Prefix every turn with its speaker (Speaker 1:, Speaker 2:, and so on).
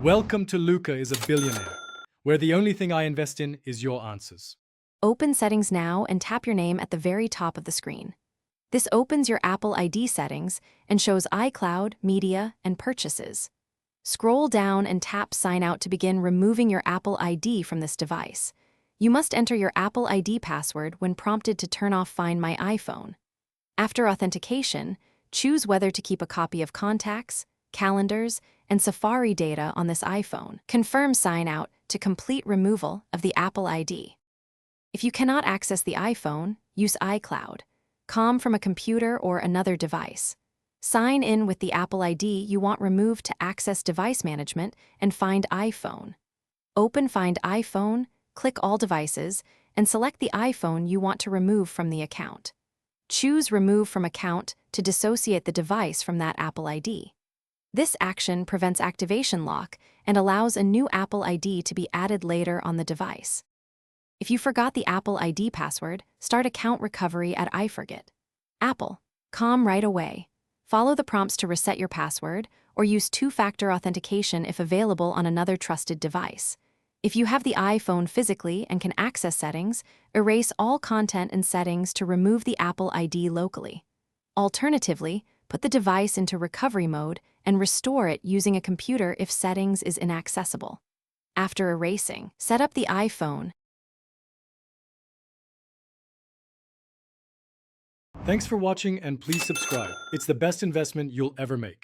Speaker 1: Welcome to Luca is a billionaire, where the only thing I invest in is your answers.
Speaker 2: Open Settings now and tap your name at the very top of the screen. This opens your Apple ID settings and shows iCloud, Media, and Purchases. Scroll down and tap Sign Out to begin removing your Apple ID from this device. You must enter your Apple ID password when prompted to turn off Find My iPhone. After authentication, choose whether to keep a copy of contacts, calendars, and Safari data on this iPhone. Confirm Sign Out to complete removal of the Apple ID. If you cannot access the iPhone, use iCloud. Com from a computer or another device. Sign in with the Apple ID you want removed to access device management and find iPhone. Open Find iPhone, click All Devices, and select the iPhone you want to remove from the account. Choose Remove from Account to dissociate the device from that Apple ID. This action prevents activation lock and allows a new Apple ID to be added later on the device. If you forgot the Apple ID password, start account recovery at iForget. Apple.com right away. Follow the prompts to reset your password or use two-factor authentication if available on another trusted device. If you have the iPhone physically and can access settings, erase all content and settings to remove the Apple ID locally. Alternatively, put the device into recovery mode and restore it using a computer if settings is inaccessible. After erasing, set up the iPhone.
Speaker 1: Thanks for watching and please subscribe. It's the best investment you'll ever make.